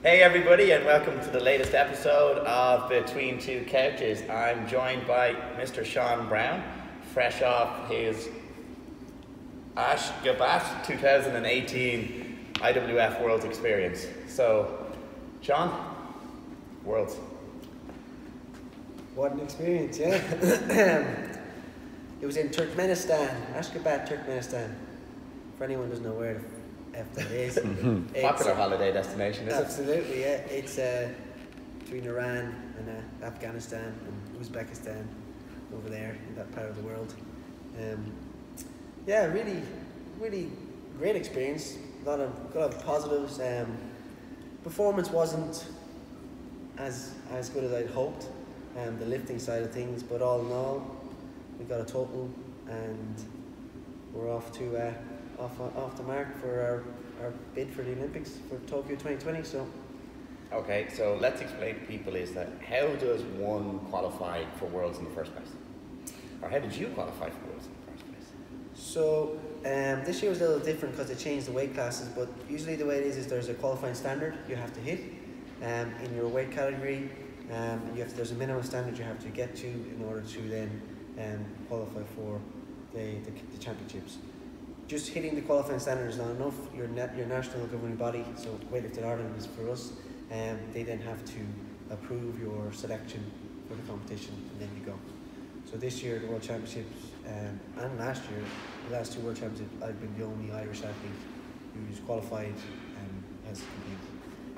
Hey everybody, and welcome to the latest episode of Between Two Couches. I'm joined by Mr. Seán Brown, fresh off his Ashgabat 2018 IWF Worlds experience. So, Seán, Worlds. What an experience, yeah. It was in Turkmenistan, Ashgabat, Turkmenistan. For anyone who doesn't know where the F that is. Popular holiday destination, is Absolutely, yeah. It's between Iran and Afghanistan and Uzbekistan, over there in that part of the world. Yeah, really great experience. A lot of positives. Performance wasn't as good as I'd hoped. The lifting side of things, but all in all, we got a total, and we're off to off the mark for our bid for the Olympics for Tokyo 2020. So, okay, so let's explain to people is that how does one qualify for Worlds in the first place? Or how did you qualify for Worlds in the first place? So this year was a little different because they changed the weight classes, but usually the way it is there's a qualifying standard you have to hit in your weight category. There's a minimum standard you have to get to in order to then qualify for the championships. Just hitting the qualifying standard is not enough. Your national governing body, so Weightlifting Ireland is for us, they then have to approve your selection for the competition, and then you go. So this year, the World Championships, and last year, the last two World Championships, I've been the only Irish athlete who's qualified and has competed.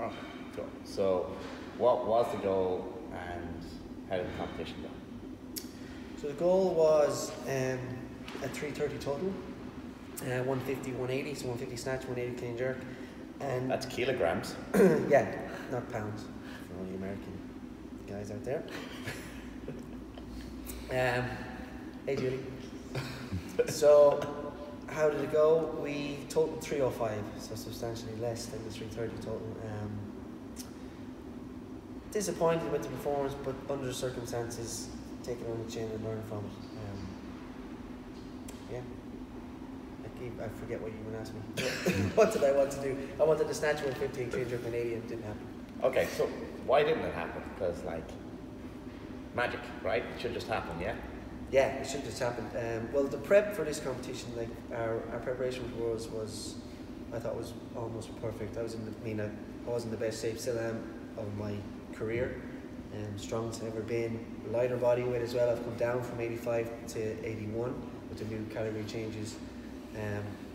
Oh, cool. So what was the goal and how did the competition go? So the goal was a 330 total, 150, 180, so 150 snatch, 180 clean jerk. And that's kilograms. Yeah, not pounds for all the American guys out there. Hey Julie. So how did it go? We totaled 305, so substantially less than the 330 total. Disappointed with the performance, but under the circumstances, take it on the chin and learn from it. Yeah. I forget what you were asking me. What did I want to do? I wanted to snatch 150 and clean jerk 180, and it didn't happen. Okay, so why didn't it happen? Because magic, right? It should just happen, yeah? Yeah, it should just happen. Well, the prep for this competition, our preparation for Worlds was, I thought was almost perfect. I wasn't in the best shape, still am, of my career. Strongest I've ever been. Lighter body weight as well. I've come down from 85 to 81 with the new category changes.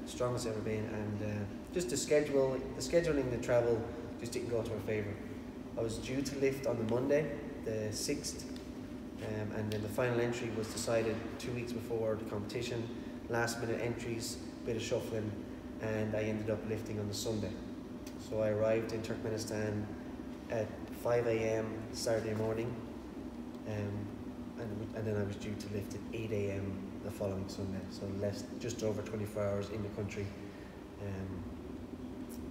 Strongest I've ever been, and just the scheduling the travel just didn't go to our favour. I was due to lift on the Monday, the 6th, and then the final entry was decided 2 weeks before the competition. Last minute entries, bit of shuffling, and I ended up lifting on the Sunday. So I arrived in Turkmenistan at 5 a.m. Saturday morning, and then I was due to lift at 8 a.m. the following Sunday. So just over 24 hours in the country.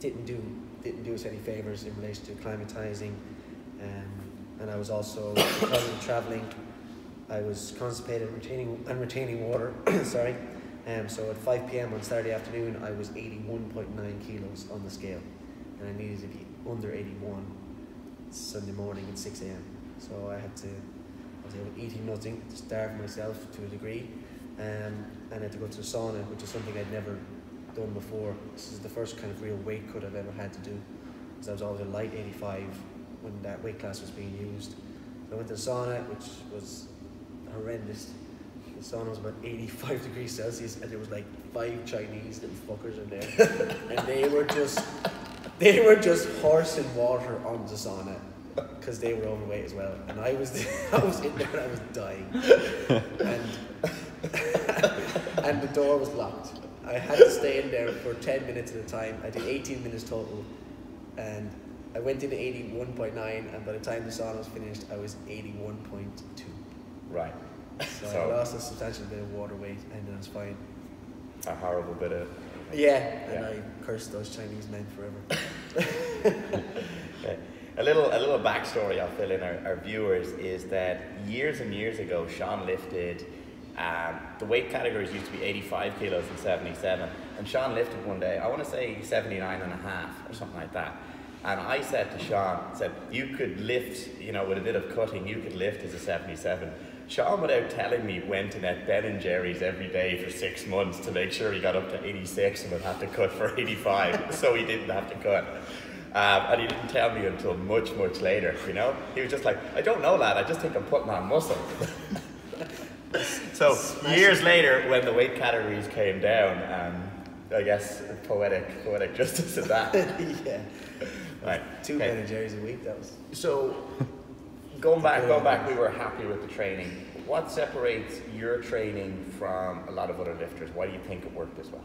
Didn't do us any favours in relation to acclimatising, and I was also, because of travelling, I was constipated and retaining water. Sorry. So at 5 p.m. on Saturday afternoon, I was 81.9 kilos on the scale, and I needed to be under 81 Sunday morning at 6 a.m. So I was eating nothing to starve myself to a degree, and I had to go to the sauna, which is something I'd never done before. This is the first kind of real weight cut I've ever had to do, because I was always a light 85 when that weight class was being used. So I went to the sauna, which was horrendous. The sauna was about 85 degrees Celsius, and there was 5 Chinese little fuckers in there, and they were just horsing water on the sauna because they were overweight as well, and I was in there and I was dying, and the door was locked. I had to stay in there for 10 minutes at a time. I did 18 minutes total, and I went in at 81.9, and by the time the sauna was finished, I was 81.2. Right. So I lost a substantial bit of water weight, and then I was fine. A horrible bit of... Yeah, and I cursed those Chinese men forever. Okay. A little backstory I'll fill in our viewers is that years and years ago, Seán lifted, the weight categories used to be 85 kilos and 77, and Seán lifted one day, I want to say 79 and a half or something like that. And I said to Seán, said, you could lift, you know, with a bit of cutting, you could lift as a 77. Seán, without telling me, went in at Ben and Jerry's every day for 6 months to make sure he got up to 86 and would have to cut for 85, so he didn't have to cut. And he didn't tell me until much, much later, you know? He was just like, I don't know, lad, I just think I'm putting on muscle. So years later, when the weight categories came down, I guess poetic justice of that. Yeah. Right. 2 Ben and Jerry's a week, that was... So, going back, we were happy with the training. What separates your training from a lot of other lifters? Why do you think it worked this well?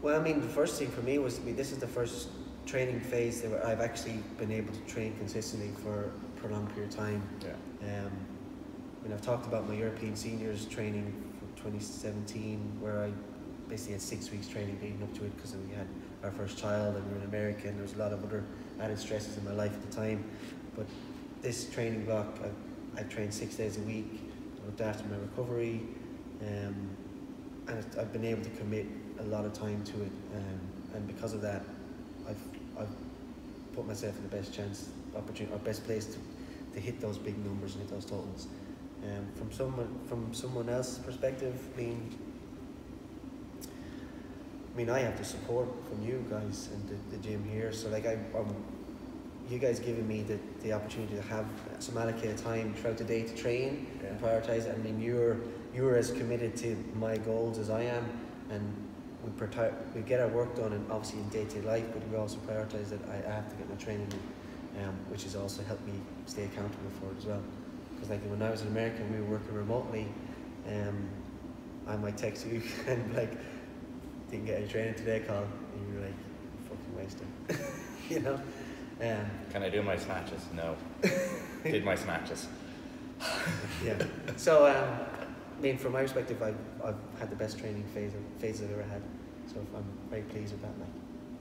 Well, I mean, the first thing for me was, this is the first training phase that I've actually been able to train consistently for a prolonged period of time. Yeah. I mean, I've talked about my European seniors training from 2017, where I basically had 6 weeks training leading up to it because we had our first child and we were in America and there was a lot of other added stresses in my life at the time. But this training block, I trained 6 days a week, I looked after my recovery, and I've been able to commit a lot of time to it, and because of that, I've put myself in the best chance, opportunity, or best place to hit those big numbers and hit those totals. From someone else's perspective, I mean, I have the support from you guys and the gym here. So like you guys giving me the opportunity to have some allocated time throughout the day to train and prioritize it. I mean, you're as committed to my goals as I am, and we get our work done, and obviously in day-to-day life, but we also prioritize that I have to get my training in, which has also helped me stay accountable for it as well. Because like when I was in America and we were working remotely, I might text you and be like, didn't get any training today, Colm, and you're like, fucking wasted. You know? Can I do my snatches? No. Did my snatches. Yeah. So, I mean, from my perspective, I've had the best training phase I've ever had. So I'm very pleased with that. Like.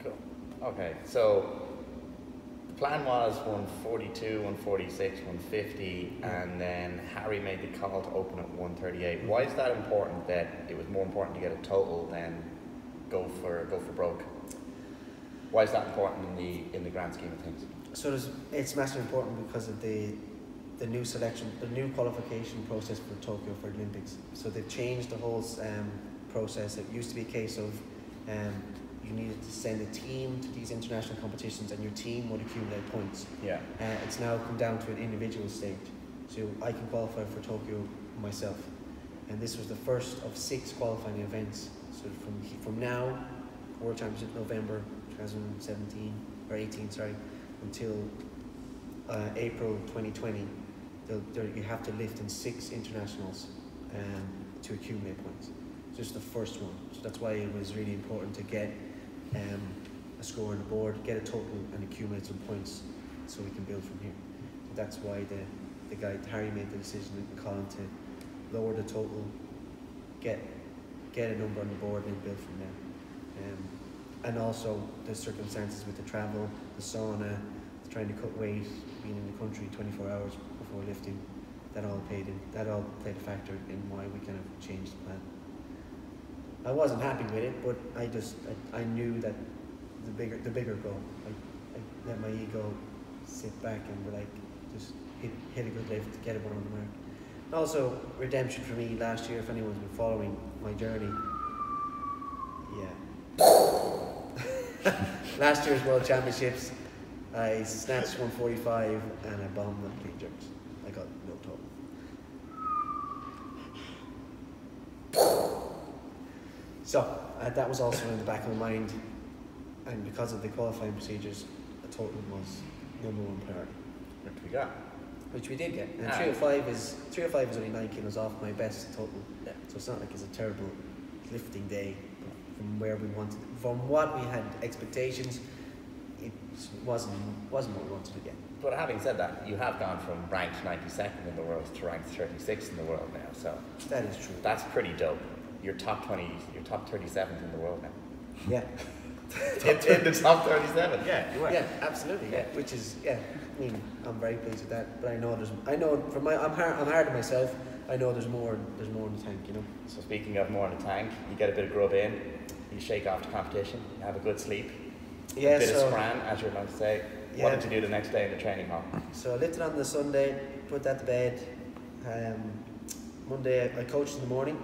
Cool. Okay, so the plan was 142, 146, 150, and then Harry made the call to open at 138. Why is that important, that it was more important to get a total than go for broke? Why is that important in the grand scheme of things? So it's massively important because of the new selection, the new qualification process for Tokyo for the Olympics. So they've changed the whole process. It used to be a case of you needed to send a team to these international competitions and your team would accumulate points. Yeah. It's now come down to an individual stage. So I can qualify for Tokyo myself. And this was the first of 6 qualifying events. So from now, World Championship November 2017 or 18, sorry, until April 2020, you have to lift in 6 internationals to accumulate points. Just the first one. So that's why it was really important to get a score on the board, get a total, and accumulate some points so we can build from here. So that's why the guy Harry made the decision in Colm to lower the total, get a number on the board, and then build from there. And also the circumstances with the travel, the sauna, trying to cut weight, being in the country 24 hours before lifting, that all played a factor in why we kind of changed the plan. I wasn't happy with it, but I knew that the bigger goal. I let my ego sit back and be like, just hit a good lift, get it on the mark. Also, redemption for me last year, if anyone's been following my journey. Yeah. Last year's World Championships, I snatched 145 and I bombed on clean jerks. I got no total. So that was also in the back of my mind, and because of the qualifying procedures, a total was number one priority. What we got? Which we did get. And 305 is only 9 kilos off my best total. Yeah. So it's not like it's a terrible lifting day. From where we wanted, from what we had expectations, it wasn't what we wanted to get. But having said that, you have gone from ranked 92nd in the world to ranked 36th in the world now. So that is true. That's pretty dope. You're top 37th in the world now. Yeah. in the top 37. Yeah, you were. Yeah, absolutely. Yeah. Which is I mean, I'm very pleased with that. But I'm hard on myself. I know there's more in the tank, you know. So speaking of more in the tank, you get a bit of grub in, you shake off the competition, you have a good sleep. Yeah, a bit so- of scran, as you're allowed to say. Yeah. What did you do the next day in the training hall? So I lifted on the Sunday, put that to bed. Monday I coached in the morning.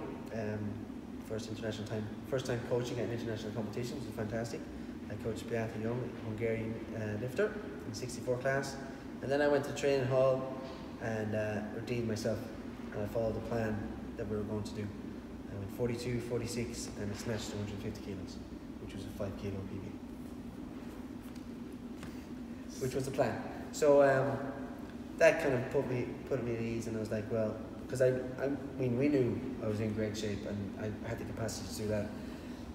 First time coaching at an international competition, which was fantastic. I coached Beata Young, Hungarian lifter in 64 class. And then I went to the training hall and redeemed myself. And I followed the plan that we were going to do. I went 42, 46 and I snatched 250 kilos, which was a 5 kilo PB. Which was the plan. So that kind of put me at ease, and I was like, well, because I mean, we knew I was in great shape and I had the capacity to do that,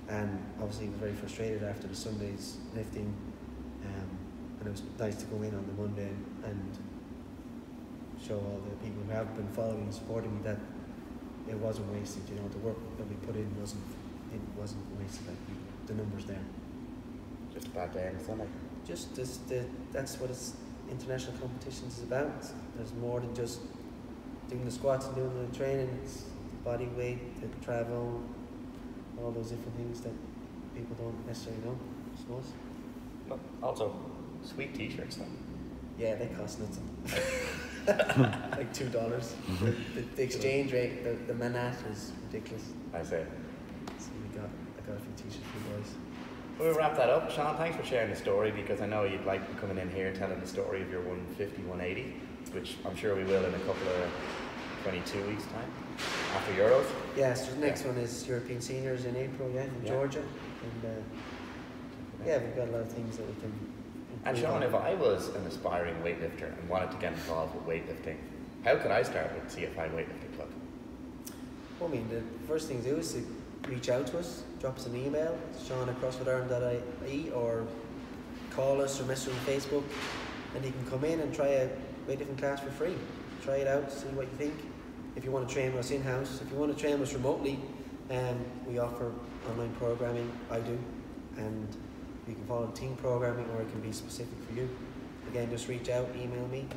and obviously was very frustrated after the Sunday's lifting, and it was nice to go in on the Monday and show all the people who have been following and supporting me that it wasn't wasted. You know, the work that we put in wasn't wasted. Like the numbers there. Just a bad day on the Sunday. Just that's what international competitions is about. There's more than just doing the squats and doing the training. It's the body weight, the travel, all those different things that people don't necessarily know, I suppose. But also, sweet t-shirts though. Yeah, they cost nothing. Like $2. The exchange rate, the manat is ridiculous. I say. So I got a few t-shirts for you boys. We'll wrap that up. Seán, thanks for sharing the story, because I know you'd like me coming in here telling the story of your 150, 180, which I'm sure we will in a couple of 22 weeks' time, after Euros. Yeah, so the next one is European Seniors in April, in Georgia. And we've got a lot of things that we can And improve Seán, on. if I was an aspiring weightlifter and wanted to get involved with weightlifting, how could I start with CFI Weightlifting Club? Well, I mean, the first thing to do is to reach out to us, drop us an email, sean@crossfitireland.ie, or call us or message on Facebook, and you can come in and try a weightlifting class for free. Try it out, see what you think. If you want to train with us in-house, if you want to train with us remotely, we offer online programming, I do, and you can follow team programming, or it can be specific for you. Again, just reach out, email me,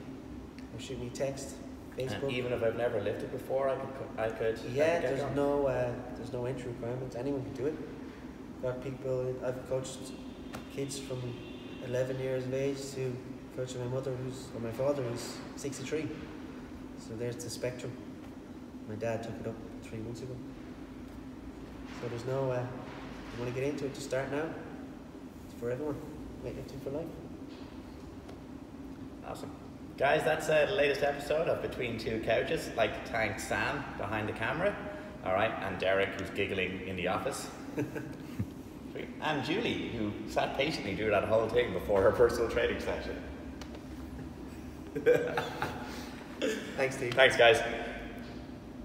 or shoot me a text, Facebook. And even if I've never lifted before, I could Yeah, get there's going. no entry requirements. Anyone can do it. Got people. I've coached kids from 11 years of age to coaching my father who's 63. So there's the spectrum. My dad took it up 3 months ago. So there's no. You want to get into it? Just start now. It's for everyone. Weightlifting for life. Awesome. Guys, that's the latest episode of Between Two Couches. I'd like to thank Sam behind the camera, all right, and Derek, who's giggling in the office, and Julie, who sat patiently through that whole thing before her personal training session. Thanks, Steve. Thanks, guys.